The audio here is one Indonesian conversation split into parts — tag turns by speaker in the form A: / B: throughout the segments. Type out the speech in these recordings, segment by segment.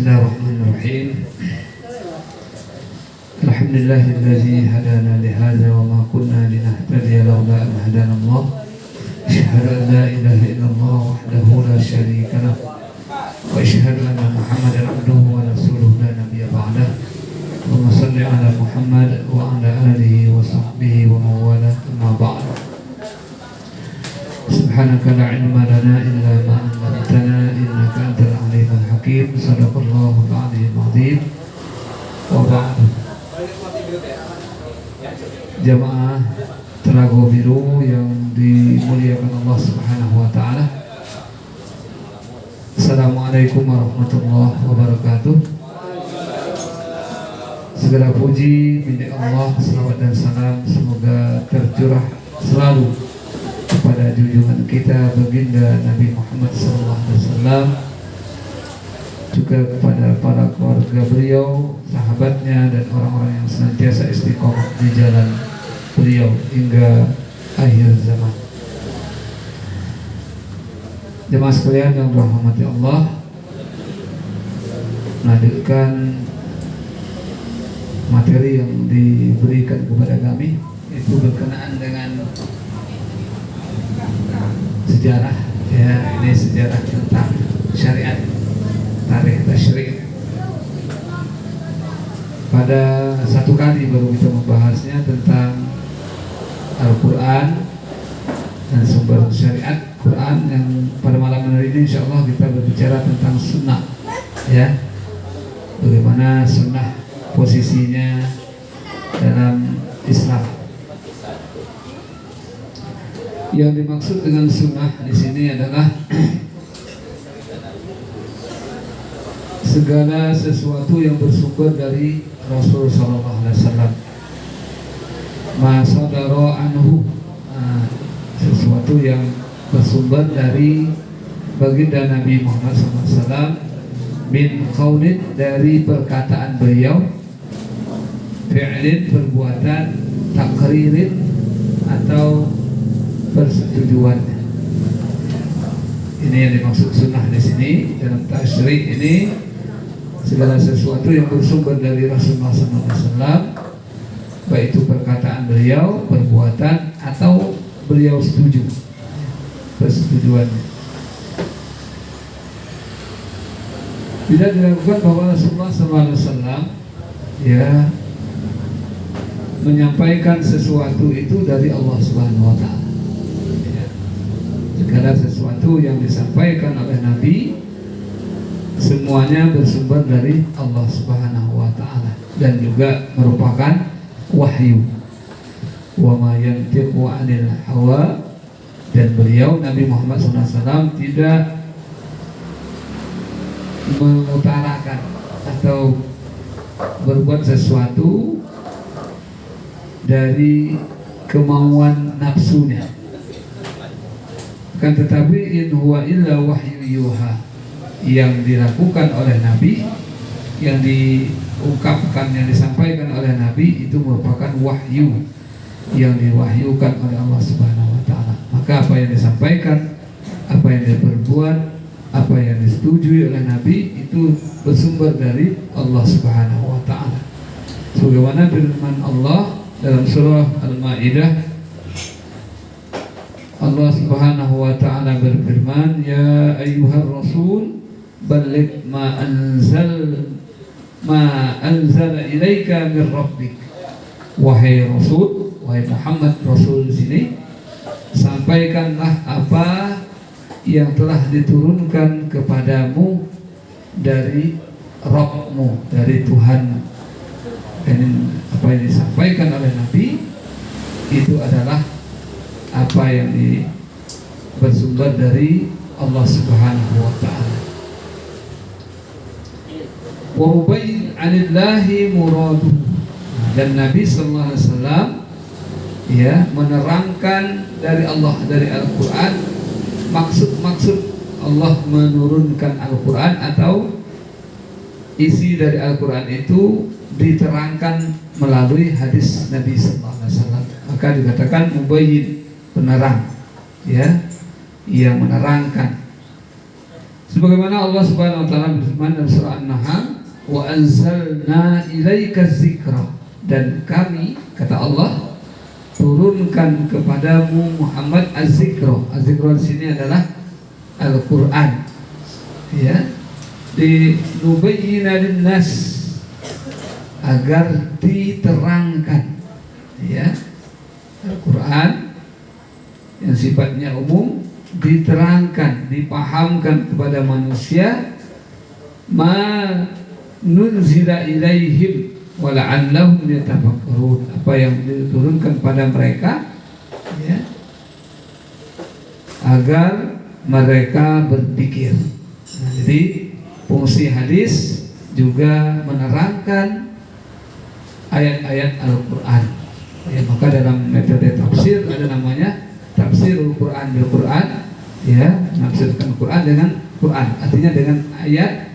A: Bismillahirrahmanirrahim. Alhamdulillahilladzi hadana lihadza wa ma kunna linahtadiya laula an hadana Allah. Asyhadu an la ilaha illallah wahdahu la syarika lah wa asyhadu anna Muhammadan abduhu wa rasuluhu la nabiyya ba'dah. Allahumma shalli ala Muhammad wa ala alihi wa sahbihi wa mawala amma ba'd. Subhanaka la ilma lana illa ma 'allamtana innaka antal alimul hakim. Shadaqallahul aliyyul azim. Wa ba'du. Jamaah Telaga Biru yang dimuliakan Allah Subhanahu wa taala. Assalamualaikum warahmatullahi wabarakatuh. Segala puji milik Allah, salawat dan salam semoga tercurah selalu kepada junjungan kita baginda Nabi Muhammad SAW, juga kepada para keluarga beliau, sahabatnya, dan orang-orang yang senantiasa istiqomah di jalan beliau hingga akhir zaman. Jemaah sekalian yang dirahmati Allah, melanjutkan materi yang diberikan kepada kami, itu berkenaan dengan sejarah, ya, ini sejarah tentang syariat, tarikh tasyri'. Pada satu kali baru kita membahasnya tentang Al-Quran dan sumber syariat Quran, yang pada malam hari ini insya Allah kita berbicara tentang sunnah, ya, bagaimana sunnah posisinya dalam Islam. Yang dimaksud dengan sunnah di sini adalah segala sesuatu yang bersumber dari Rasul Sallallahu Alaihi Wasallam. Masadaro anhu, sesuatu yang bersumber dari baginda Nabi Muhammad SAW, min qaulin, dari perkataan beliau, fi'lin, perbuatan, takririn, atau persetujuan. Ini yang dimaksud sunnah di sini. Dalam tasyri' ini segala sesuatu yang bersumber dari Rasulullah SAW, baik itu perkataan beliau, perbuatan, atau beliau setuju, persetujuannya. Bila dilakukan bahwa Rasulullah SAW, ya, menyampaikan sesuatu itu dari Allah Subhanahu Wa Taala. Segala sesuatu yang disampaikan oleh Nabi semuanya bersumber dari Allah Subhanahu wa taala dan juga merupakan wahyu. Wa ma yantiqu 'anil hawa, dan beliau Nabi Muhammad SAW tidak mengutarakan atau berbuat sesuatu dari kemauan nafsunya, kan tetapi in huwa illa wahyu yuha, yang dilakukan oleh Nabi, yang diungkapkan, yang disampaikan oleh Nabi itu merupakan wahyu yang diwahyukan oleh Allah Subhanahu wa taala. Maka apa yang disampaikan, apa yang diperbuat, apa yang disetujui oleh Nabi itu bersumber dari Allah Subhanahu wa taala. Sebagaimana firman Allah dalam surah Al-Maidah, Allah Subhanahu wa taala berfirman, ya ayyuhar rasul balligh ma anzala ilaika min rabbik. Wahai Rasul, wahai Muhammad, Rasul di sini, sampaikanlah apa yang telah diturunkan kepadamu dari Rabbmu, dari Tuhanmu. Dan apa yang disampaikan oleh Nabi itu adalah apa yang bersumber dari Allah Subhanahu wa taala. Wa mubayyin 'anillahi muraduhu, dan Nabi sallallahu alaihi wasallam, ya, menerangkan dari Allah, dari Al-Qur'an, maksud Allah menurunkan Al-Quran, atau isi dari Al-Quran itu diterangkan melalui hadis Nabi sallallahu alaihi wasallam. Maka dikatakan mubayyin, penerang, ya, yang menerangkan. Sebagaimana Allah Subhanahu wa taala berfirman dalam surah An-Nahl, "Wa anzalna ilaika dzikra." Dan kami, kata Allah, turunkan kepadamu Muhammad az-zikra. Az-zikra di sini adalah Al-Qur'an. Ya. Di nubayyina lin-nas, agar diterangkan, ya, Al-Quran yang sifatnya umum diterangkan, dipahamkan kepada manusia, ma nunzila ilaihim wa la'allahum yatafakkarun, apa yang diturunkan pada mereka, ya, agar mereka berpikir. Nah, jadi fungsi hadis juga menerangkan ayat-ayat Al-Quran. Ya, maka dalam metode tafsir ada namanya tafsirul Quran bil Quran, ya, menafsirkan Quran dengan Quran, artinya dengan ayat,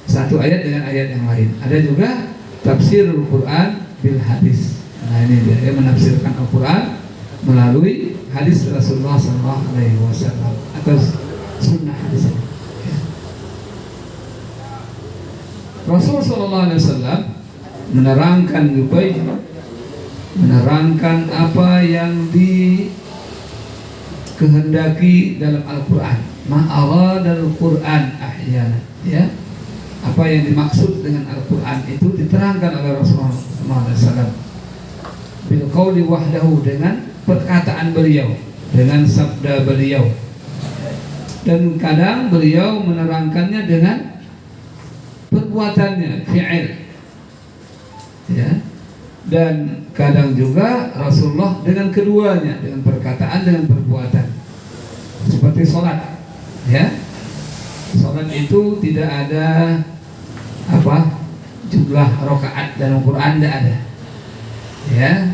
A: satu ayat dengan ayat yang lain. Ada juga tafsirul Quran bil hadis. Nah, ini dia, menafsirkan Al-Quran melalui hadis Rasulullah SAW atau sunnah hadis. Ya. Rasulullah SAW menerangkan menerangkan apa yang dikehendaki dalam Al-Quran. Ma'aradal Quran ahyana, ya, apa yang dimaksud dengan Al-Quran itu diterangkan oleh Rasulullah SAW bil qauli wahdahu, dengan perkataan beliau, dengan sabda beliau, dan kadang beliau menerangkannya dengan perbuatannya, fi'il, ya, dan kadang juga Rasulullah dengan keduanya, dengan perkataan, dengan perbuatan, seperti sholat, ya. Sholat itu tidak ada jumlah rakaat dalam Quran, tidak ada, ya,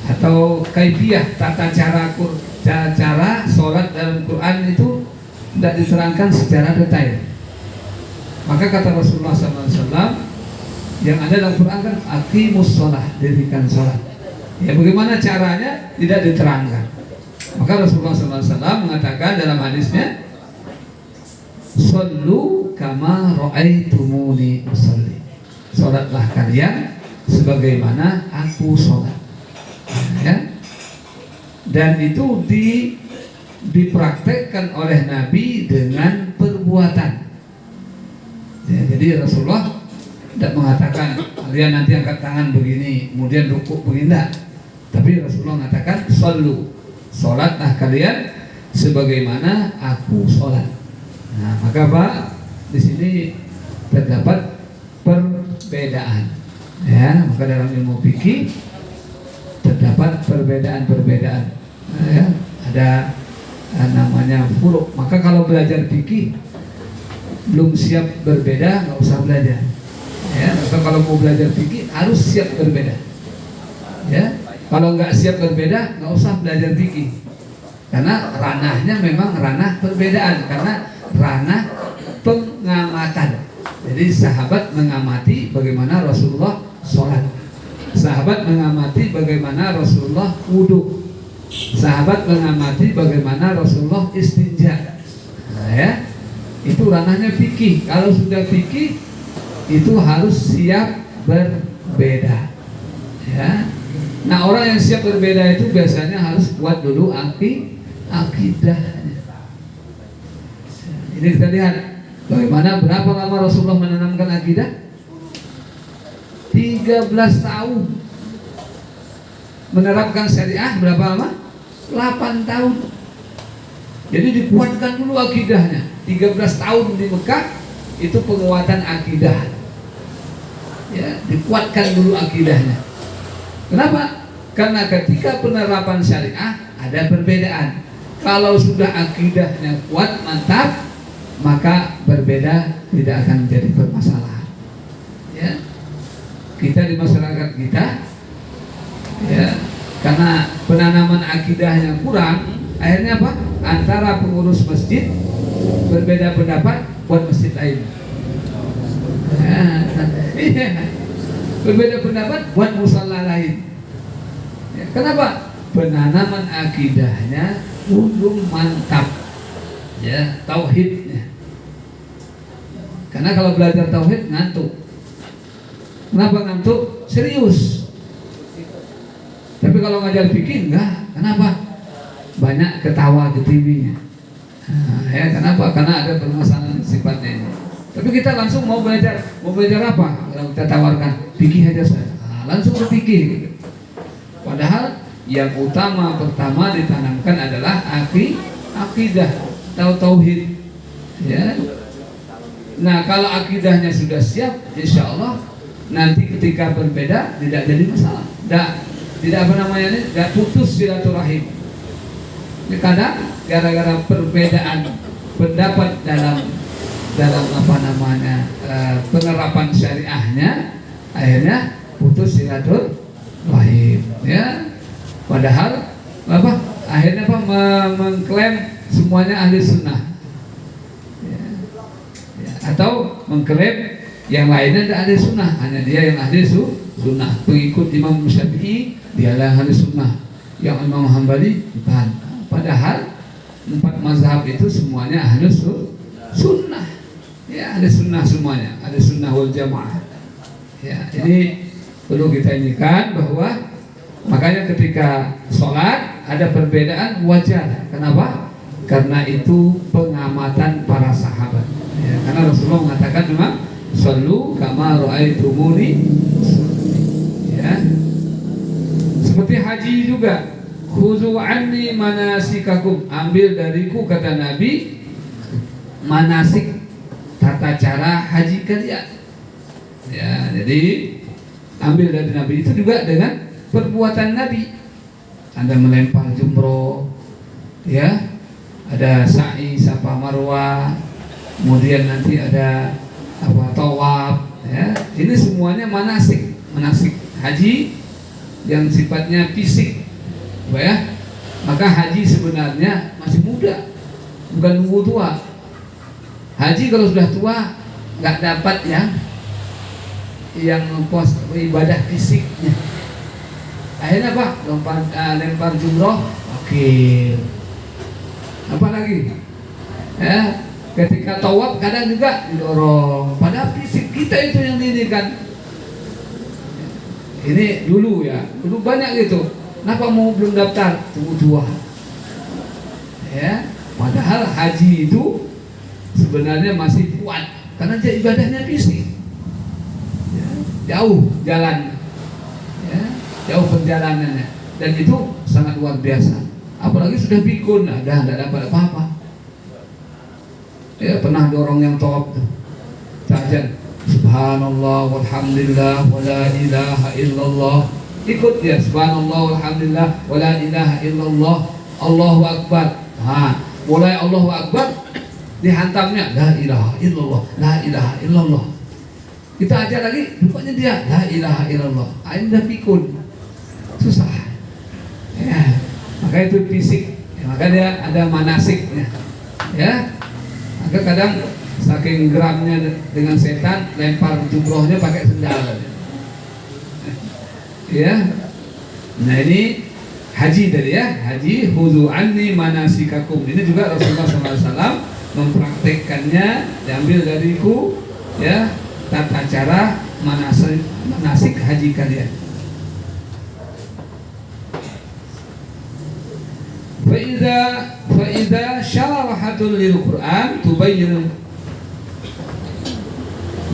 A: atau kaifiyah, tata cara sholat dalam Quran itu tidak diterangkan secara detail. Maka kata Rasulullah SAW, yang ada dalam Quran kan aqimus sholah, dirikan sholat. Ya, bagaimana caranya tidak diterangkan. Maka Rasulullah SAW mengatakan dalam hadisnya, "Shollu kama ra'aitumuni usolli." Sholatlah kalian sebagaimana aku sholat. Ya. Dan itu dipraktekkan oleh Nabi dengan perbuatan. Ya, jadi Rasulullah tidak mengatakan kalian nanti angkat tangan begini, kemudian rukuk begini, tidak. Tapi Rasulullah mengatakan shollu, sholatlah kalian sebagaimana aku sholat. Nah, maka Pak, di sini terdapat perbedaan. Ya, maka dalam ilmu fikih terdapat perbedaan-perbedaan. Nah, ya, ada namanya furuk. Maka kalau belajar fikih belum siap berbeda, nggak usah belajar. Ya, atau kalau mau belajar fikih harus siap berbeda. Ya, kalau nggak siap berbeda, nggak usah belajar fikih. Karena ranahnya memang ranah perbedaan, karena ranah pengamatan. Jadi sahabat mengamati bagaimana Rasulullah sholat, sahabat mengamati bagaimana Rasulullah wudhu, sahabat mengamati bagaimana Rasulullah istinja. Nah, ya, itu ranahnya fikih. Kalau sudah fikih itu harus siap berbeda. Ya. Nah, orang yang siap berbeda itu biasanya harus buat dulu akidahnya. Ini kita lihat bagaimana, berapa lama Rasulullah menanamkan akidah? 13 tahun. Menerapkan syariah berapa lama? 8 tahun. Jadi dikuatkan dulu akidahnya. 13 tahun di Mekah itu penguatan akidah. Ya, dikuatkan dulu akidahnya. Kenapa? Karena ketika penerapan syariah ada perbedaan. Kalau sudah akidahnya kuat, mantap, maka berbeda tidak akan menjadi permasalahan. Ya, kita di masyarakat kita, ya, karena penanaman akidahnya kurang, akhirnya apa? Antara pengurus masjid berbeda pendapat buat masjid lain. Ya, berbeda pendapat buat musala lain. Ya, kenapa? Penanaman akidahnya belum mantap, ya, tauhidnya. Karena kalau belajar tauhid ngantuk. Kenapa ngantuk? Serius. Tapi kalau ngajar fikih enggak. Kenapa? Banyak ketawa ke TV-nya. Ya, kenapa? Karena ada permasalahan sifatnya ini. Tapi kita langsung mau belajar apa? Kalau kita tawarkan fikih aja saja. Langsung ke fikih. Gitu. Padahal yang utama pertama ditanamkan adalah akidah, tauhid. Ya. Nah, kalau akidahnya sudah siap, insya Allah nanti ketika berbeda tidak jadi masalah. Tidak apa namanya ini, tidak putus silaturahim. Kadang gara-gara perbedaan pendapat dalam apa namanya penerapan syariahnya, akhirnya putus silaturahim. Ya, padahal akhirnya mengklaim semuanya ahli sunnah. Atau mengklaim yang lainnya tidak ahli sunnah, hanya dia yang ahli sunnah. Pengikut Imam Syafi'i dialah ahli sunnah, yang Imam Hambali bukan. Padahal 4 mazhab itu semuanya ahli sunnah. Ya, ahli sunnah semuanya, ahli sunnah wal jamaah. Ya, ini perlu kita indikan bahwa makanya ketika sholat ada perbedaan wajar. Kenapa? Karena itu pengamatan para sahabat. Ya, karena Rasulullah mengatakan memang sallu kama ra'aitumuni. Ya. Seperti haji juga, khuzu anni manasikakum, ambil dariku kata Nabi manasik, tata cara haji kalian. Ya, jadi ambil dari Nabi itu juga dengan perbuatan Nabi. Ada melempar jumroh, ya, ada sa'i safa marwah, kemudian nanti ada tawaf, ya. Ini semuanya manasik haji yang sifatnya fisik, ya. Maka haji sebenarnya masih muda, bukan nunggu tua. Haji kalau sudah tua nggak dapat yang pos ibadah fisiknya. Akhirnya lempar jumroh, oke. Apa lagi? Ya. Ketika tawaf kadang juga didorong, padahal fisik kita itu yang diinginkan. Ini dulu banyak gitu. Kenapa mau belum daftar? Tunggu tua. Ya, padahal haji itu sebenarnya masih kuat karena dia ibadahnya fisik. Ya, jauh jalan, ya, jauh perjalanannya, dan itu sangat luar biasa. Apalagi sudah pikun, tidak dapat apa-apa. Ya, pernah dorong yang tawaf tuh, tahajud, subhanallah walhamdulillah wala ilaha illallah, ikut dia subhanallah walhamdulillah wala ilaha illallah, Allahu akbar. Mulai Allahu akbar dihantamnya la ilaha illallah, la ilaha illallah. Kita ajar lagi, rupanya dia la ilaha illallah. Ini dah pikun, susah. Ya, maka itu fisik. Ya, maka dia ada manasiknya. Ya. Maka kadang saking geramnya dengan setan, lempar jumrohnya pakai sendal. Ya. Nah, ini haji tadi ya, haji khudu anni manasikakum. Ini juga Rasulullah SAW mempraktekkannya, diambil dariku, ya, tata cara manasik haji kalian. Fa'idha syarahatul lil Quran tubayyin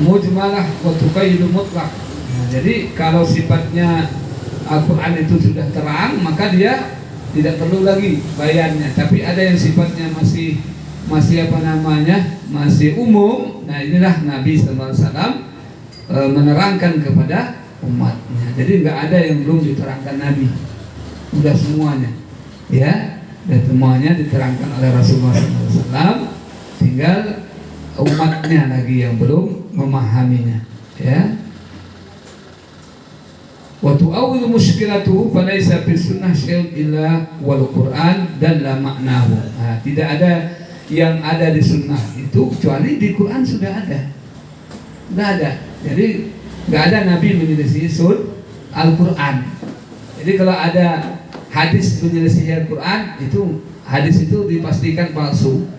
A: mujmalah wa tuqayyid mutlaq. Nah, jadi kalau sifatnya Al-Quran itu sudah terang, maka dia tidak perlu lagi bayannya. Tapi ada yang sifatnya masih masih umum. Nah, inilah Nabi SAW menerangkan kepada umatnya. Jadi nggak ada yang belum diterangkan Nabi, udah semuanya, ya. Dan semuanya diterangkan oleh Rasulullah SAW, tinggal umatnya lagi yang belum memahaminya, ya. Wa tu'awwilu musykilatuhu falaysa fis sunnah syai'un illa wal Qur'an dan la maknahu. Nah, tidak ada yang ada di sunnah itu kecuali di Quran sudah ada. Sudah ada. Jadi nggak ada Nabi menyelisih Al-Quran. Jadi kalau ada hadis menyelisih Al-Quran, itu hadis itu dipastikan palsu,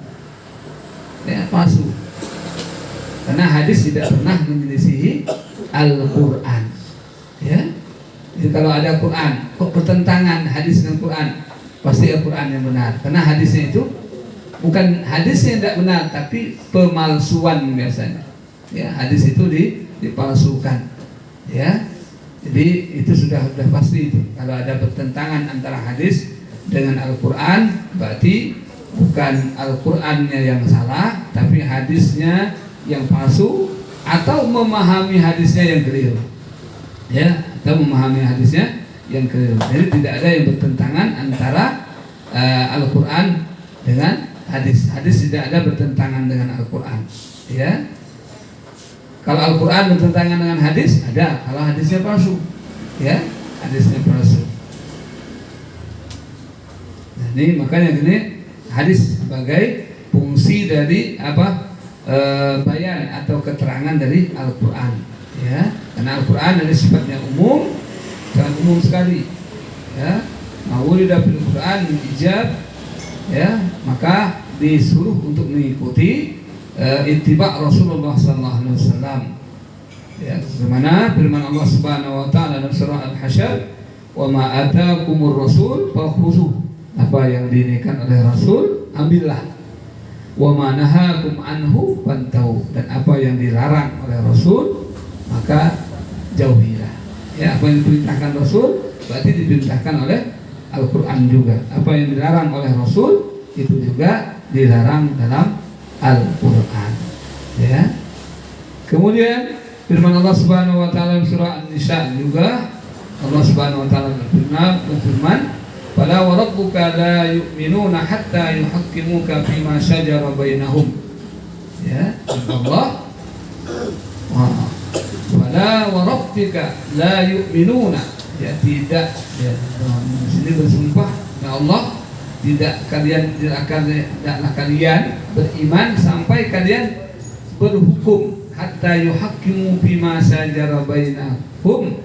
A: ya, palsu. karena hadis tidak pernah menyelisihi Al-Quran. Ya, jadi kalau ada Quran kok bertentangan hadis dengan Quran, pasti Al-Quran yang benar, karena hadisnya itu bukan hadisnya yang tidak benar, tapi pemalsuan biasanya. Ya, hadis itu dipalsukan. Ya, jadi itu sudah pasti itu. Kalau ada pertentangan antara hadis dengan Al-Quran, berarti bukan Al-Qurannya yang salah, tapi hadisnya yang palsu atau memahami hadisnya yang keliru. Ya, atau memahami hadisnya yang keliru. Jadi tidak ada yang bertentangan antara Al-Quran dengan hadis. Hadis tidak ada bertentangan dengan Al-Quran. Ya. Kalau Al-Quran bertentangan dengan hadis, ada. Kalau hadisnya palsu, ya, hadisnya palsu. Nah, ini makanya gini, hadis sebagai fungsi dari bayan atau keterangan dari Al-Quran. Ya, karena Al-Quran dari sifatnya umum, sangat umum sekali. Ya, ma'ulida fil Quran ijab, ya, maka disuruh untuk mengikuti ittiba Rasulullah sallallahu alaihi wasallam. Ya, bagaimana firman Allah Subhanahu wa taala dalam surah Al-Hasyr, "Wa ma ataakumur rasul fakhuzuh." Apa yang diinginkan oleh Rasul, ambillah. Wa ma nahakum anhu fantahu. Dan apa yang dilarang oleh Rasul, maka jauhilah. Ya, apa yang diperintahkan Rasul berarti diperintahkan oleh Al-Quran juga. Apa yang dilarang oleh Rasul itu juga dilarang dalam Al-Quran. Ya. Kemudian firman Allah Subhanahu wa taala surah An-Nisa juga, Allah Subhanahu wa taala berfirman, "Fala wa rabbuka la yu'minuna hatta yuhaqqimuka fima shajara bainahum." Ya, Allah. Fala wa rabbika la yu'minuna. Ya, tidak, ya, di sini bersumpah ya Allah, tidaklah kalian beriman sampai kalian berhukum, hatta yuhaqqimu fima shajara bainahum.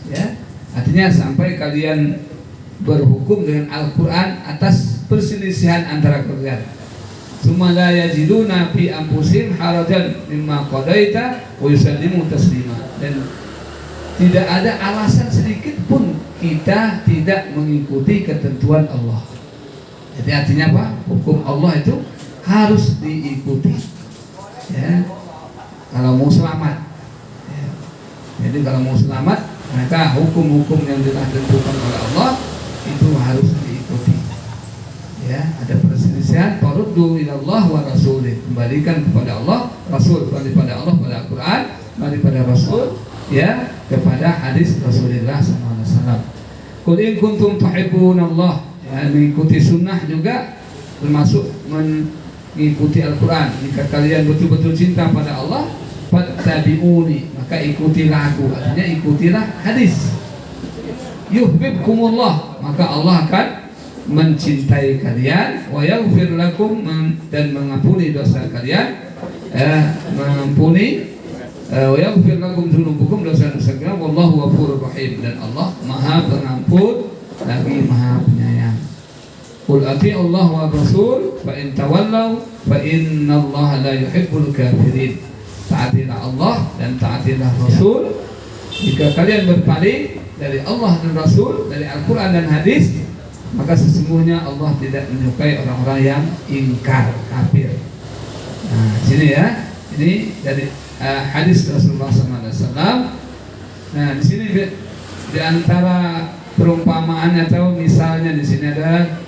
A: Ya, artinya sampai kalian berhukum dengan Al-Quran atas perselisihan antara kalian. Tsumma la yajiduna fi anfusihim harajan mimma qadaita wa yusallimu taslima. Dan tidak ada alasan sedikit pun kita tidak mengikuti ketentuan Allah. Jadi artinya apa? Hukum Allah itu harus diikuti. Ya, kalau mau selamat. Ya. Jadi kalau mau selamat, maka hukum-hukum yang telah ditentukan oleh Allah itu harus diikuti. Ya, ada perselisihan, faruddu ilallah wa rasulih. Kembalikan kepada Allah, Rasul, kembali pada Allah, pada Al-Quran, kembali pada Rasul, ya, kepada hadis Rasulullah SAW. Qul in kuntum tuhibbunallah, ya, mengikuti sunnah juga termasuk mengikuti Al-Quran. Jika kalian betul-betul cinta pada Allah, fattabi'uni, maka ikutilah aku. Artinya ikutilah hadis. Yuhibbukumullah, maka Allah akan mencintai kalian, wa yaghfir lakum, dan mengampuni dosa kalian, mengampuni, wa yaghfir lakum dzunubakum, dosa-dosa kalian, wallahu ghafurur rahim, dan Allah Maha Pengampun lagi Maha Penyayang. Qul ati'u Allah wa Rasul fa in tawallaw fa innallaha la yuhibbul kafirin. Taatilah Allah dan taatilah Rasul. Jika kalian berpaling dari Allah dan Rasul, dari Al-Quran dan hadis, maka sesungguhnya Allah tidak menyukai orang-orang yang ingkar, kafir. Nah, sini ya, ini dari hadis Rasulullah SAW. Nah, di sini di antara perumpamaan atau misalnya di sini ada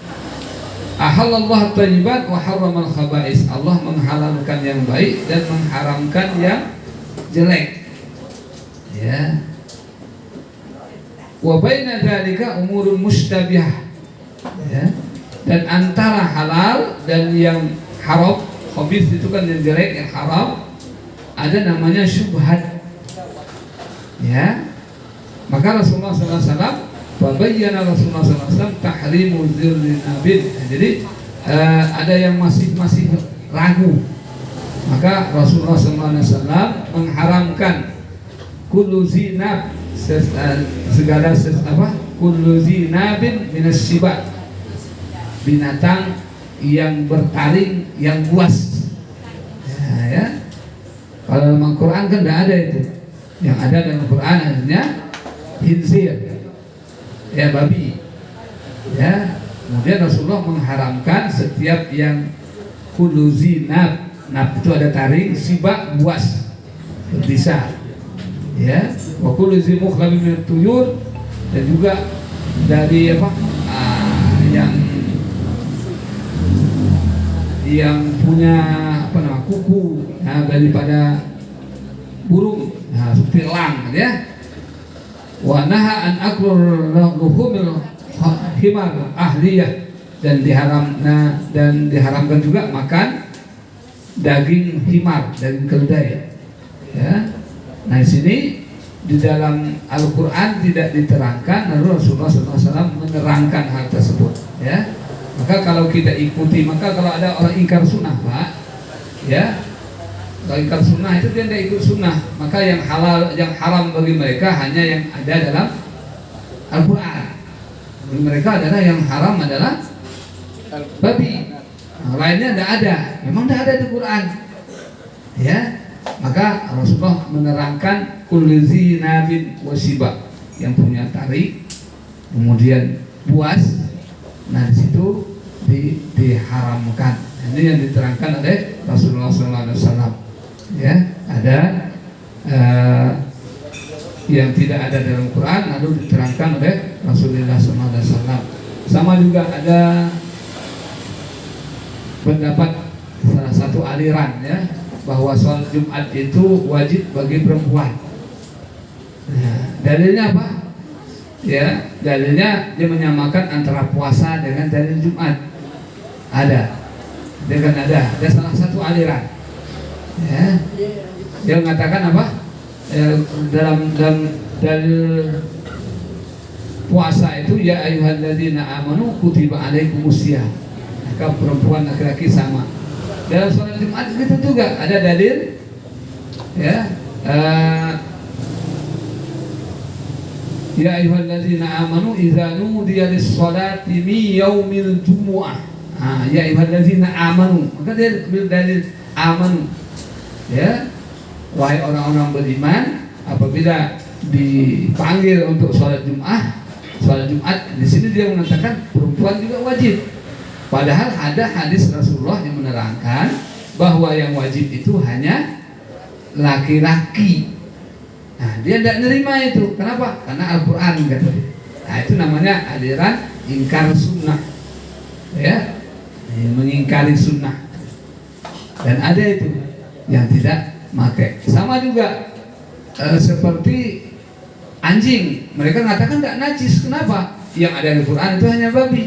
A: ahallallah thayyibat wa harramal khaba'is. Allah menghalalkan yang baik dan mengharamkan yang jelek. Ya. Wa baina dzalika umurun mustabihah. Ya. Dan antara halal dan yang haram, khabith itu kan yang jelek, yang haram, ada namanya syubhat. Ya. Maka Rasulullah SAW fabayyana Rasulullah SAW tahrimu dzirri nabil. Jadi ada yang masih ragu. Maka Rasulullah SAW mengharamkan kullu zinab, segala kullu zinabin minas sibat, binatang yang bertaring, yang buas. Ya. Kalau dalam Al-Quran kan tidak ada itu. Yang ada dalam Al-Quran hanya khinzir, ya babi. Ya, kemudian Rasulullah mengharamkan setiap yang kuluzi nab itu ada taring, sibak, buas, bisa. Ya, wa kuluzi mukhlabi min tuyur, dan juga dari apa? Yang punya apa nama kuku, daripada burung, seperti elang, ya. Wa naha an aklur luhumil himar ahliyah, dan diharamkan juga makan daging himar, daging keledai. Ya. Nah di sini di dalam Al-Quran tidak diterangkan, lalu Rasulullah SAW menerangkan hal tersebut. Ya. Maka kalau kita ikuti, maka kalau ada orang ingkar sunnah, Pak, ya, kalau ingkar sunnah itu dia tidak ikut sunnah, maka yang halal, yang haram bagi mereka hanya yang ada dalam Al-Quran. Bagi mereka adalah yang haram adalah babi, lainnya tidak ada, memang tidak ada di Quran. Ya, maka Rasulullah menerangkan kulzi nabin wasiba, yang punya tarik, kemudian buas. Nah di situ diharamkan. Ini yang diterangkan oleh Rasulullah SAW. Ya, ada yang tidak ada dalam Quran lalu diterangkan oleh Rasulullah SAW. Sama juga ada pendapat salah satu aliran, ya, bahwa sholat Jumat itu wajib bagi perempuan. Nah, dalilnya apa? Ya, dalilnya dia menyamakan antara puasa dengan dalil Jumat. Ada salah satu aliran. Ya, dia mengatakan apa? Dalam dalil puasa itu ya ayyuhalladzina amanu kutiba alaikumusiyam. Maka perempuan laki-laki sama. Dalam sholat Jumat itu juga ada dalil. Ya, ya ayyuhalladzina amanu idza nudiya lis-sholati min yaumil jumu'ah. Ya ayyuhalladzina amanu. Maka dia dalil amanu. Ya, wahai orang-orang beriman, apabila dipanggil untuk sholat Jumat, di sini dia mengatakan perempuan juga wajib. Padahal ada hadis Rasulullah yang menerangkan bahwa yang wajib itu hanya laki-laki. Nah, dia tidak menerima itu. Kenapa? Karena Al-Quran kata dia. Nah, itu namanya aliran ingkar sunnah. Ya, mengingkari sunnah. Dan ada itu yang tidak pakai. Sama juga seperti anjing. Mereka mengatakan tidak najis. Kenapa? Yang ada di Al-Quran itu hanya babi.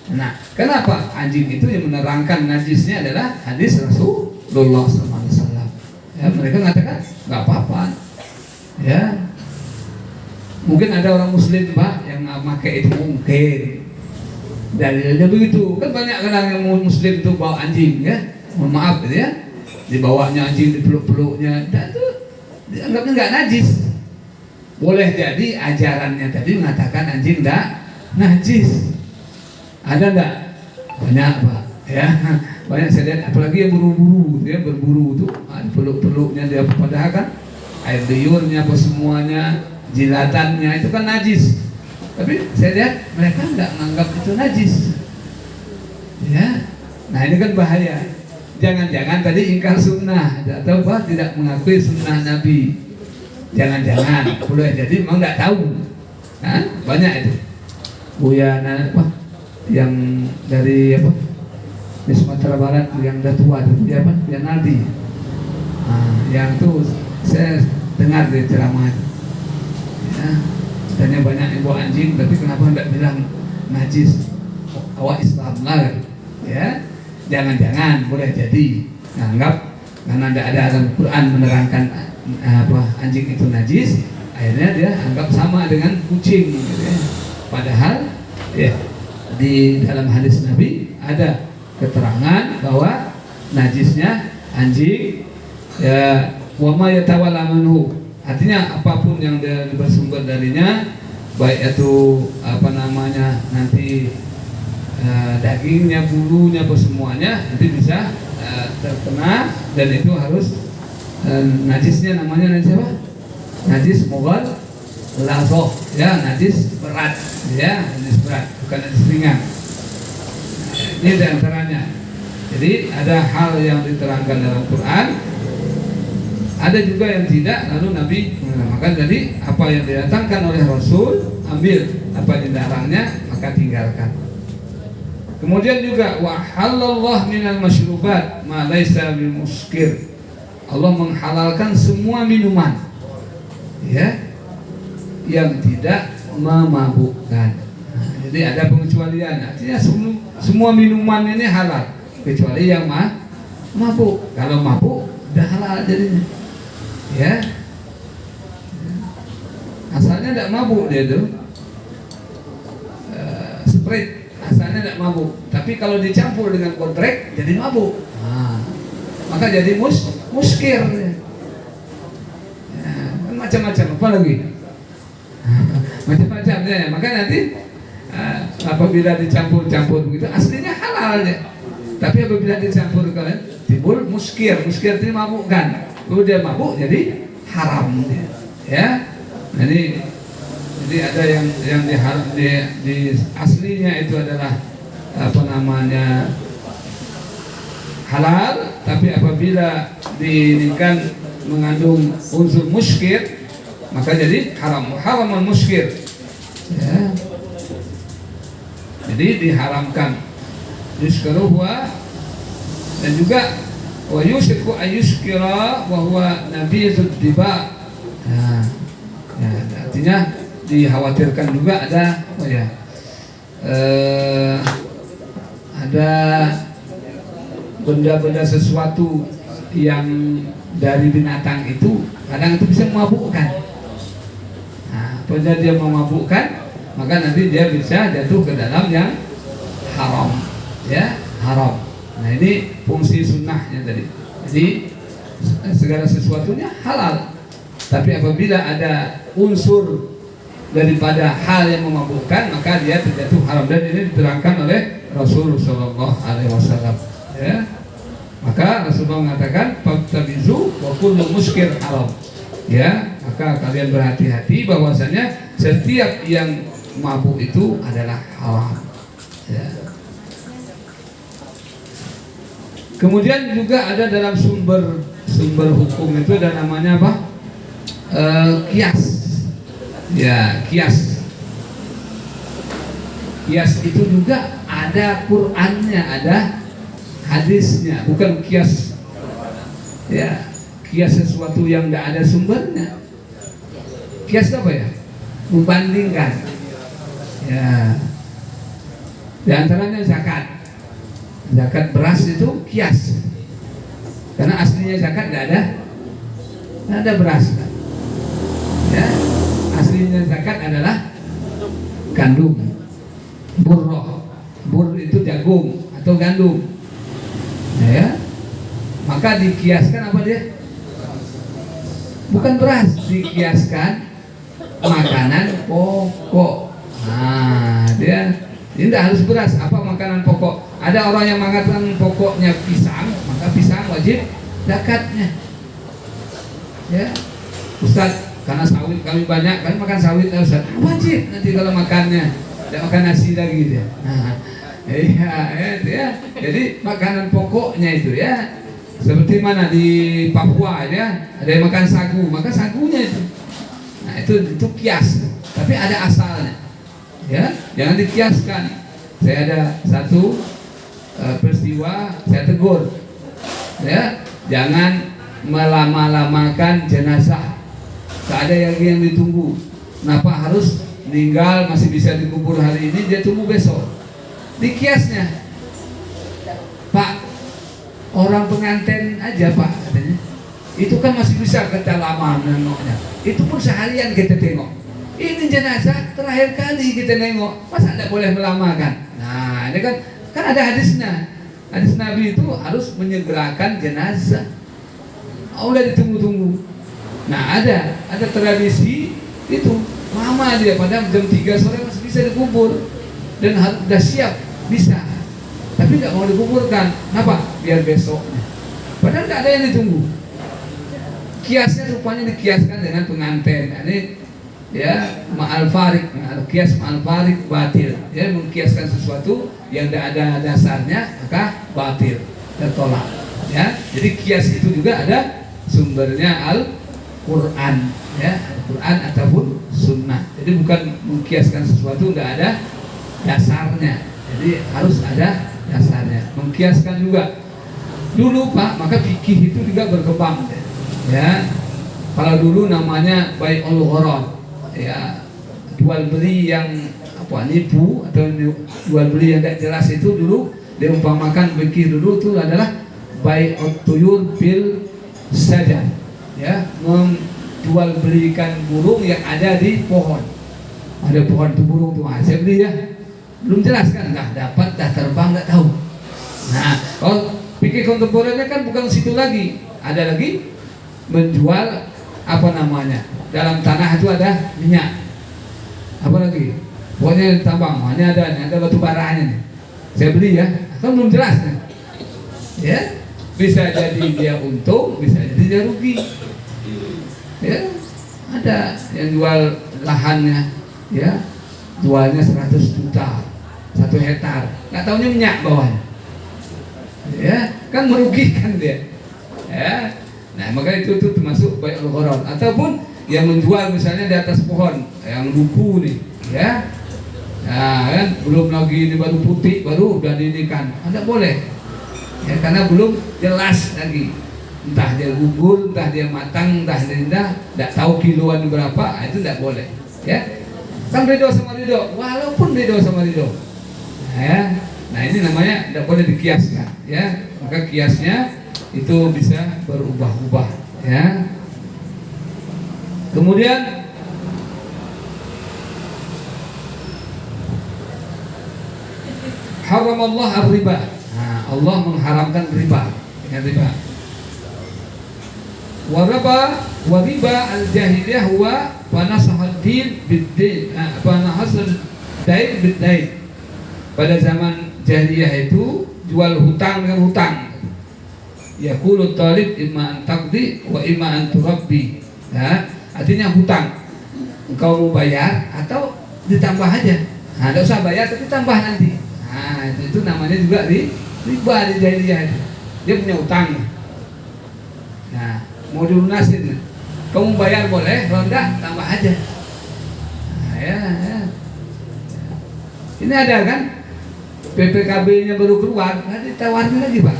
A: Nah, kenapa? Anjing itu yang menerangkan najisnya adalah hadis Rasulullah SAW. Ya, mereka mengatakan nggak apa-apa. Ya, mungkin ada orang Muslim, Pak, yang pakai itu mungkin dalilnya begitu. Kan banyak kadang yang Muslim itu bawa anjing, ya, mohon maaf gitu ya, dibawanya anjing, dipeluk-peluknya, dan itu dianggapnya nggak najis. Boleh jadi ajarannya tadi mengatakan anjing nggak najis. Ada nggak? Banyak, Pak, ya, banyak saya lihat, apalagi yang buru-buru, ya, berburu tuh, peluk-peluknya dia, padahal kan air liurnya apa semuanya, jilatannya itu kan najis. Tapi saya lihat mereka nggak menganggap itu najis. Ya, nah ini kan bahaya. Jangan-jangan tadi ingkar sunnah atau apa, tidak mengakui sunnah Nabi. Jangan-jangan boleh jadi memang nggak tahu. Nah, banyak itu. Buya apa? Yang dari apa? Di Sumatera Barat yang udah tua itu dia apa? Dia Naldi. Nah, yang itu saya dengar dari ceramah, ya, katanya banyak yang bawa anjing, tapi kenapa tidak bilang najis? Awak Islam lah, ya. Jangan-jangan boleh jadi nganggap karena tidak ada dalam Quran menerangkan apa anjing itu najis, akhirnya dia anggap sama dengan kucing, gitu ya. Padahal ya di dalam hadis Nabi ada keterangan bahwa najisnya anjing, ya, wa ma yatawalla minhu, artinya apapun yang bersumber darinya, baik itu apa namanya nanti dagingnya, bulunya, apa semuanya nanti bisa terkena, dan itu harus najisnya namanya najis apa? Najis mughallazoh, ya, najis berat, ya, najis berat, bukan najis ringan. Ini diantaranya. Jadi ada hal yang diterangkan dalam Quran, ada juga yang tidak, lalu Nabi mengatakan jadi apa yang didatangkan oleh Rasul ambil, apa yang dilarangnya maka tinggalkan. Kemudian juga wa halallah minal masyrubat ma laisa bimuskir. Allah menghalalkan semua minuman, ya, yang tidak memabukkan. Nah, jadi ada pengecualian. Artinya semua minuman ini halal kecuali yang mabuk. Kalau mabuk udah halal jadinya, ya. Asalnya tidak mabuk dia itu, Sprite asalnya tidak mabuk, tapi kalau dicampur dengan kontrek jadi mabuk. Nah, maka jadi muskir. Ya, macam-macam, apa lagi? Macam-macam ya. Maka nanti apabila dicampur-campur begitu aslinya halal ya. Tapi apabila dicampur kalian timbul muskir. Muskir itu mabukkan. Kalau dia mabuk jadi haram ya. Jadi ada yang di aslinya itu adalah apa namanya halal, tapi apabila diinginkan mengandung unsur muskir maka jadi haraman muskir, ya. Jadi diharamkan yuskaruhwa, dan juga wa yusiku ayuskira wa huwa nabiyud diba. Nah, ya, artinya dikhawatirkan juga ada ada benda-benda sesuatu yang dari binatang itu kadang itu bisa memabukkan. Nah, apabila dia memabukkan maka nanti dia bisa jatuh ke dalam yang haram, ya, haram. Nah, ini fungsi sunnahnya tadi. Jadi segala sesuatunya halal, tapi apabila ada unsur daripada hal yang memabukkan maka dia terjatuh haram, dan ini diterangkan oleh Rasulullah SAW, ya. Maka Rasulullah mengatakan fattabizu wa kullu muskir haram, ya, maka kalian berhati-hati bahwasanya setiap yang mabuk itu adalah haram, ya. Kemudian juga ada dalam sumber hukum itu ada namanya apa? Kias. Ya, kias itu juga ada Qur'annya, ada hadisnya, bukan kias, ya, kias sesuatu yang tidak ada sumbernya. Kias apa ya? Membandingkan, ya. Di antaranya zakat beras itu kias, karena aslinya zakat tidak ada beras, ya. Aslinya zakat adalah gandum, bur itu jagung atau gandum, ya. Maka dikiaskan apa dia? Bukan beras, dikiaskan makanan pokok. Nah, dia ini tidak harus beras, apa makanan pokok. Ada orang yang mengatakan pokoknya pisang, maka pisang wajib zakatnya, ya. Ustaz, karena sawit kami banyak, kami makan sawit, Ustaz, wajib nanti kalau makannya, tidak makan nasi lagi dia. Nah, ya. Jadi makanan pokoknya itu, ya. Seperti mana di Papua, ya, ada yang makan sagu, maka sagunya itu. Nah, itu kias, tapi ada asalnya, ya. Jangan dikiaskan. Saya ada satu peristiwa, saya tegur, ya, jangan melama-lamakan jenazah. Tak ada yang ditunggu. Kenapa harus meninggal masih bisa dikubur hari ini, dia tunggu besok? Di kiasnya, Pak, orang pengantin aja Pak, katanya, itu kan masih bisa kita lama nengoknya. Itu pun seharian kita tengok. Ini jenazah terakhir kali kita nengok, masa tidak boleh melamakan? Nah, ini kan ada hadisnya. Hadis Nabi itu harus menyegerakan jenazah. Udah ditunggu-tunggu. Nah, ada tradisi itu lama dia, pada jam 3 sore masih bisa dikubur dan sudah siap bisa, tapi nggak mau dikuburkan. Kenapa? Biar besoknya. Padahal nggak ada yang ditunggu. kiasnya rupanya dikiaskan dengan pengantin. Ini ya ma'al farik, kias ma'al farik batil. Ya, mengkiaskan sesuatu yang tidak ada dasarnya maka batil, tertolak. Ya, jadi kias itu juga ada sumbernya Al-Quran, ya, Al-Quran ataupun Sunnah. Jadi bukan mengkiaskan sesuatu tidak ada dasarnya. Jadi harus ada dasarnya. Mengkiaskan juga. Dulu Pak, maka fikih itu juga berkembang. Ya, kalau dulu namanya bai'ul gharar, ya, jual beli yang nipu atau jual beli yang tidak jelas itu dulu diumpamakan fikih dulu itu adalah bai'ut tuyur bil saja, ya, menjual belikan burung yang ada di pohon. Ada pohon itu burung tuh, saya beli ya, belum jelas kan, nggak dapat, dah terbang nggak tahu. Nah, kalau fikih kontemporer kan bukan situ lagi, ada lagi menjual dalam tanah itu ada minyak, apa lagi, pokoknya tambang, hanya ada batu baranya nih. Saya beli ya, kan belum jelas kan? Ya, bisa jadi dia untung, bisa jadi dia rugi. Ya, ada yang jual lahannya, ya, jualnya 100 juta 1 hektar, nggak taunya minyak bawahnya. Ya, kan merugikan dia. Ya, nah maka itu termasuk bai'ul gharar. Ataupun yang menjual misalnya di atas pohon yang duku nih, ya, nah kan belum lagi ini baru putih baru udah diinikan, tidak boleh, ya, karena belum jelas lagi, entah dia gugur, entah dia matang, entah dia tidak tahu kiloan berapa, itu tidak boleh, ya. Kan ridho sama ridho, walaupun ridho sama ridho, nah, ya. Nah ini namanya tidak boleh dikiaskan, ya. Maka kiasnya itu bisa berubah-ubah, ya. Kemudian haram Allah ar-riba. Nah, Allah mengharamkan riba, ya, riba. Wa riba al-jahiliyah huwa panasahad din bid-din, panasahad dain bid-dain. Pada zaman jahiliyah itu jual hutang dengan hutang. Yaqulu talib imma an taqdi wa imma an turabbi. Ya, artinya hutang. Engkau mau bayar atau ditambah aja. Nah, enggak usah bayar tapi tambah nanti. Nah, itu namanya juga riba di jahiliyah itu. Dia punya hutang. Nah, mau dilunasin. Kamu bayar boleh, kalau enggak tambah aja. Nah, ya. Ini ada kan? PPKB-nya baru keluar, nanti ditawarin lagi Pak.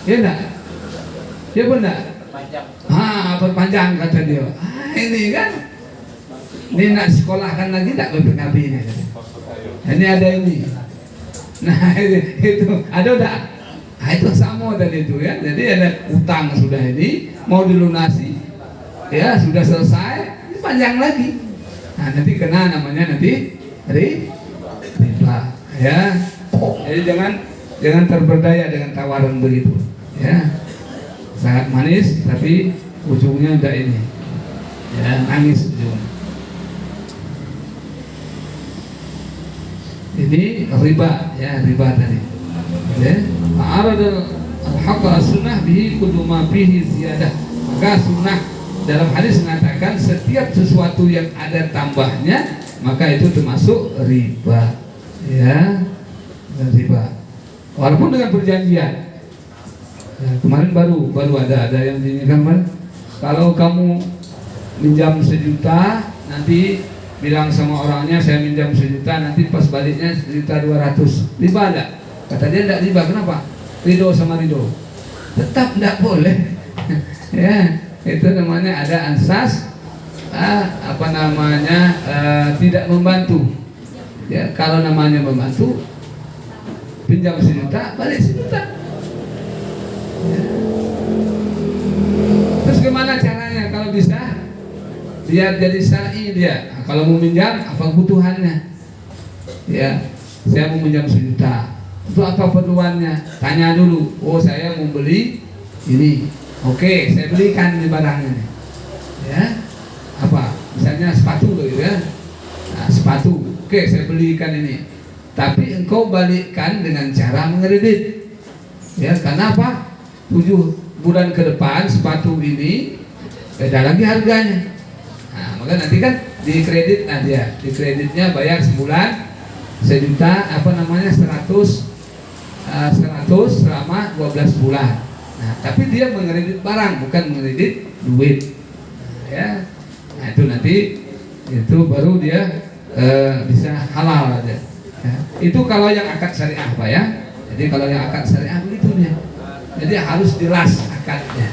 A: Ya enggak? Ya benar. Perpanjang kata dia. Ini kan, ini nak sekolahkan lagi tak PPKB-nya? Ini ada ini. Nah itu ada enggak? Nah, itu sama tadi itu ya. Jadi ada utang sudah ini mau dilunasi, ya sudah selesai, ini panjang lagi. Nah nanti kena namanya nanti riba, ya. Jadi jangan terberdaya dengan tawaran begitu, ya. Sangat manis tapi ujungnya udah ini, ya, nangis ujungnya. Ini riba, ya, riba tadi. Ya, arad al-haqq as-sunnah bihi kullu ma fihi ziyadah. Maka sunnah dalam hadis mengatakan setiap sesuatu yang ada tambahnya maka itu termasuk riba, ya, riba. Walaupun dengan perjanjian. Ya, kemarin baru ada yang dinikahan. Kalau kamu minjam 1 juta, nanti bilang sama orangnya saya minjam 1 juta, nanti pas baliknya 1.200.000. Riba enggak? Kata dia enggak riba. Kenapa? Ridho sama ridho. Tetap enggak boleh. Ya, itu namanya ada ansas tidak membantu. Ya, kalau namanya membantu, pinjam 1 juta, balik 1 juta. Ya. Terus gimana caranya kalau bisa biar jadi syar'i dia? Nah, kalau mau minjam apa kebutuhannya? Ya, saya mau minjam 1 juta. Itu apa perluannya? Tanya dulu. Oh, saya mau beli ini. Oke, saya belikan di barangnya. Ya, apa? Misalnya sepatu gitu ya. Nah, sepatu. Oke, saya belikan ini. Tapi engkau balikkan dengan cara mengkredit. Ya, karena apa? 7 bulan ke depan sepatu ini beda lagi harganya. Nah, maka nanti kan di kredit dia, di kreditnya bayar sebulan 1 juta 100 selama 12 bulan. Nah, tapi dia mengkredit barang, bukan mengkredit duit. Ya, nah itu nanti itu baru dia bisa halal aja. Ya. Itu kalau yang akad syariah Pak ya. Jadi kalau yang akad syariah begitu dia. Jadi harus jelas akadnya.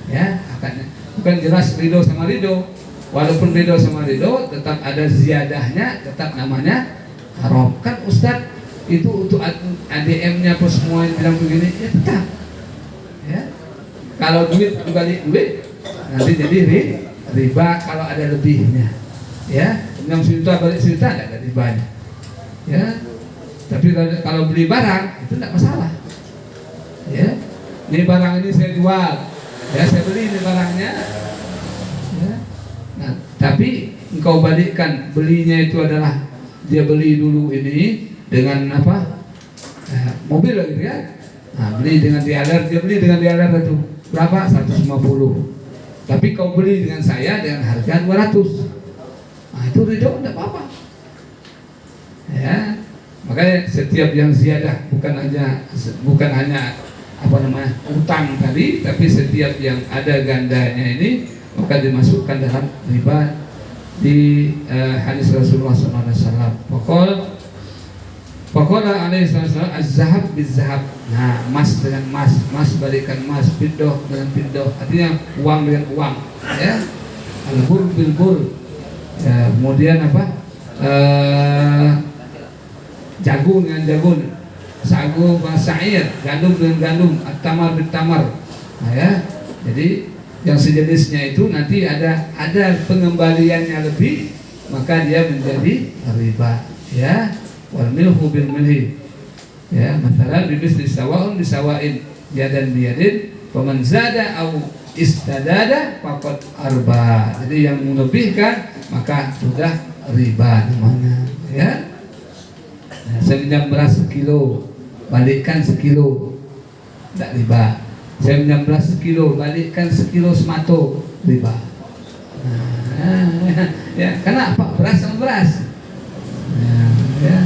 A: Ya, akadnya. Bukan jelas ridho sama ridho. Walaupun ridho sama ridho tetap ada ziyadahnya, tetap namanya haram. Kan Ustadz itu untuk ADM-nya apa semua yang bilang begini, ya tetap. Ya. Kalau duit dibalik duit nanti jadi riba kalau ada lebihnya. Ya, 6 juta balik 1 juta tidak ada ribanya. Ya, tapi kalau beli barang itu tidak masalah. Ya, ini barang ini saya jual, ya saya beli ini barangnya. Ya. Nah, tapi engkau balikkan belinya itu adalah dia beli dulu ini dengan apa? Mobil gitu ya. Nah, beli dengan dealer, dia beli dengan dealer itu berapa? 150. Tapi kau beli dengan saya dengan harga 200. Nah, itu ridho tidak apa-apa. Ya, makanya setiap yang ziyadah bukan hanya apa namanya utang tadi, tapi setiap yang ada gandanya ini maka dimasukkan dalam riba di hadis Rasulullah SAW. Pokoknya alaihi wasallam az-zahab biz-zahab. Nah, emas dengan emas, emas balikan emas, fiddah dengan fiddah. Artinya uang dengan uang, ya. Al-bur bil bur. Ya, kemudian apa? Jagung dengan jagung, sagu dengan sa'ir, gandum dengan gandum, at-tamar bil tamar. Nah, ya. Jadi yang sejenisnya itu nanti ada pengembaliannya lebih, maka dia menjadi riba, ya. Wal milhu bil milhi, ya, masalah bibis disawa'un disawa'in yadan biyadin faman zada au istadada faqad arba. Jadi yang melebihkan maka sudah riba namanya, ya. Nah, saya pinjam beras 1 kilo balikkan 1 kilo tidak riba. Saya pinjam beras 1 kilo balikkan 1 kilo semato riba. Nah, ya, karena apa? Beras sama beras. Nah, ya.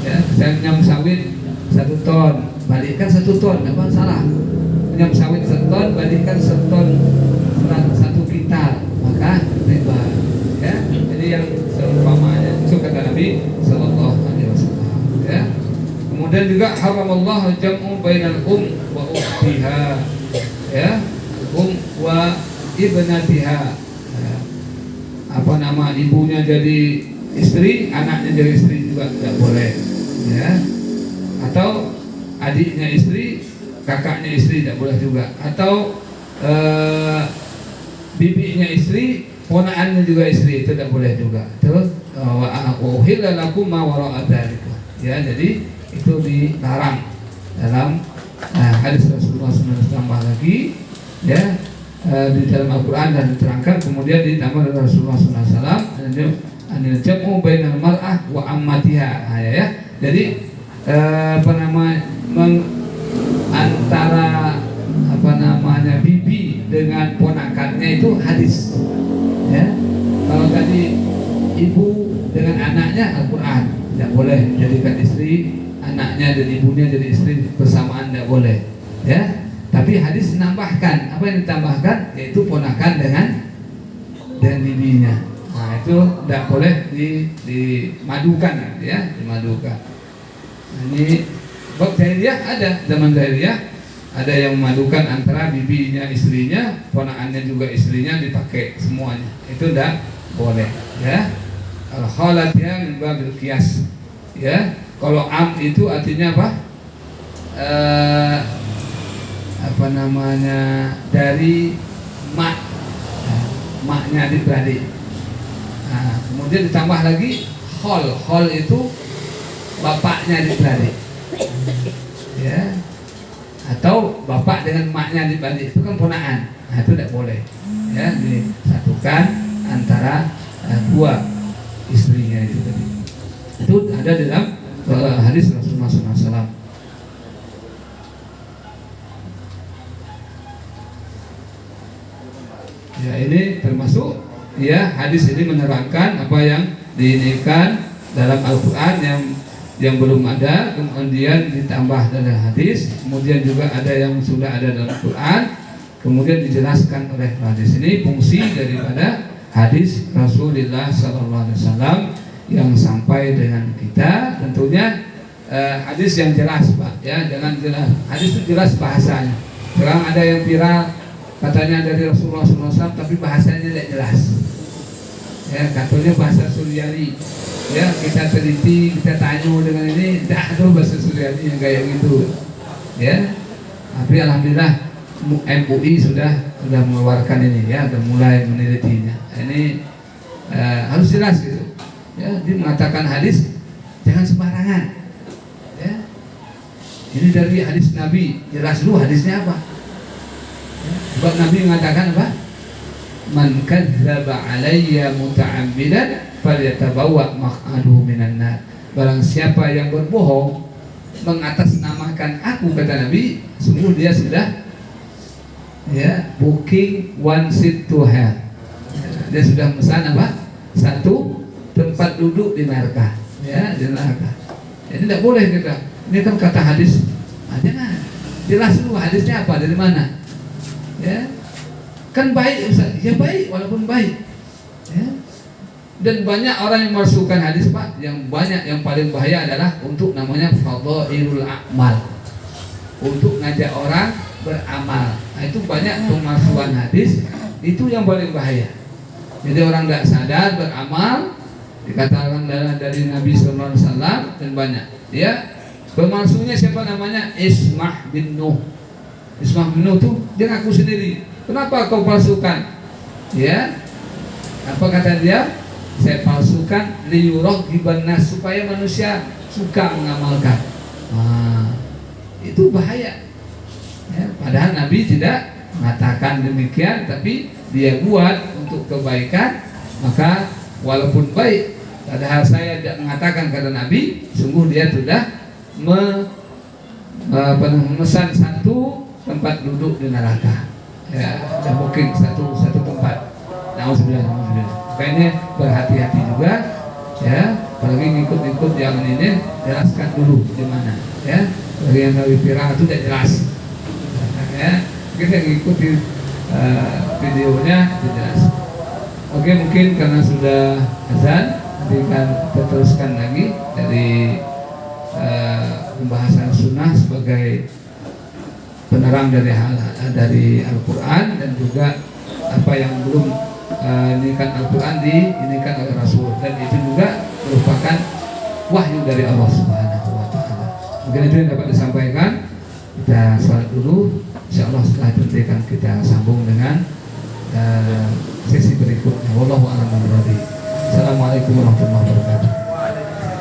A: Ya, saya pinjam sawit 1 ton, balikkan 1 ton, apa salah? Pinjam sawit 1 ton, balikkan 1 ton 1 kintal, maka riba. Ya, jadi yang seumpamanya itu kata Nabi Sallallahu Alaihi Wasallam. Ya, kemudian juga haramallahu jam'u bainal wa ukhtiha, ya, wa ibnatiha. Ya. Apa nama ibunya jadi istri, anaknya jadi istri juga tidak boleh. Ya, atau adiknya istri, kakaknya istri tidak boleh juga, atau bibinya istri, ponakannya juga istri, itu tidak boleh juga. Terus uhilla lakum ma wara'a dzalika. Ya, jadi itu dilarang dalam hadis Rasulullah SAW lagi, ya, di dalam Al-Quran dan diterangkan, kemudian ditambah oleh Rasulullah SAW anil jam'u bainal mar'ah wa ammatiha. Ya. Jadi antara bibi dengan ponakannya itu hadis. Ya. Kalau tadi ibu dengan anaknya Al-Quran tidak boleh jadikan istri, anaknya dan ibunya jadi istri bersamaan tidak boleh. Ya. Tapi hadis menambahkan, apa yang ditambahkan yaitu ponakan dengan bibinya. Nah, itu tidak boleh dimadukan, ya, dimadukan. Nah, ini bab jahiliyah ada, zaman jahiliyah ada yang memadukan antara bibinya istrinya, ponakannya juga istrinya, dipakai semuanya. Itu tidak boleh, ya. Al khalat ya min babil qiyas. Ya, kalau am itu artinya apa? Apa namanya? Dari mak, maknya adik-beradik. Nah, kemudian ditambah lagi hol itu bapaknya adik-beradik, ya, atau bapak dengan maknya adik-beradik, itu kan ponakan. Nah, itu tidak boleh, ya, disatukan antara dua istrinya itu tadi. Itu ada dalam hadis Rasulullah SAW. Ya, ini termasuk ya hadis ini menerangkan apa yang diinikan dalam Al-Quran yang belum ada, kemudian ditambah dalam hadis, kemudian juga ada yang sudah ada dalam Quran, kemudian dijelaskan oleh hadis. Ini fungsi daripada hadis Rasulullah SAW yang sampai dengan kita. Tentunya hadis yang jelas, Pak, ya, jangan jelas. Hadis itu jelas bahasanya. Sekarang ada yang viral katanya dari Rasulullah SAW tapi bahasanya tidak jelas. Ya, katanya bahasa Suryani. Ya, kita teliti, kita tanya dengan ini, tidak ada bahasa Suryani yang kayak gitu. Ya, tapi alhamdulillah MUI sudah mengeluarkan ini, ya, sudah mulai menelitinya. Ini harus jelas gitu. Ya, dia mengatakan hadis jangan sembarangan. Ya, ini dari hadis Nabi, jelas dulu hadisnya apa. Ya, sebab Nabi mengatakan apa? Man kadzdzaba alayya muta'ammidan falyatabawwa maq'adahu minan nar. Barang siapa yang berbohong mengatasnamakan aku, kata Nabi, sungguh dia sudah ya booking one seat to hell. Dia sudah memesan apa? Satu tempat duduk di neraka. Ya, di neraka. Jadi tidak boleh kita. Ini kan kata hadis. Jangan. Jelas dulu hadisnya apa, dari mana? Ya. Kan baik Ustaz, ya baik walaupun baik, ya. Dan banyak orang yang memasukkan hadis, Pak, yang banyak, yang paling bahaya adalah untuk namanya fadhailul a'mal, untuk ngajak orang beramal. Nah, itu banyak pemalsuan hadis, itu yang paling bahaya. Jadi orang tidak sadar beramal, dikatakan dari Nabi SAW dan banyak. Ya, pemalsunya siapa namanya? Ismah bin Nuh. Ismah bin Nuh itu dia ngaku sendiri. Kenapa kau palsukan? Ya, apa kata dia? Saya palsukan liyurah gibanas, supaya manusia suka mengamalkan. Nah, itu bahaya. Ya, padahal Nabi tidak mengatakan demikian, tapi dia buat untuk kebaikan. Maka walaupun baik, padahal saya tidak mengatakan, kata Nabi, sungguh dia sudah memesan satu tempat duduk di neraka. Ya, dan mungkin satu tempat. Alhamdulillah. Makanya berhati-hati juga, ya. Apalagi ngikut-ngikut yang ini, jelaskan dulu di mana, ya. Bagi yang dari viral itu tidak jelas, ya. Kita ngikuti videonya tidak jelas. Oke, mungkin karena sudah azan, nanti kan kita teruskan lagi dari pembahasan sunnah sebagai penerang dari Al-Quran, dan juga apa yang belum inikan Al-Quran diinikan oleh Rasul, dan itu juga merupakan wahyu dari Allah Subhanahu wa Ta'ala. Mungkin itu yang dapat disampaikan. Kita salat dulu, insyaallah setelah itu kita sambung dengan sesi berikutnya. Wallahu a'lam bishawab. Assalamualaikum warahmatullahi wabarakatuh.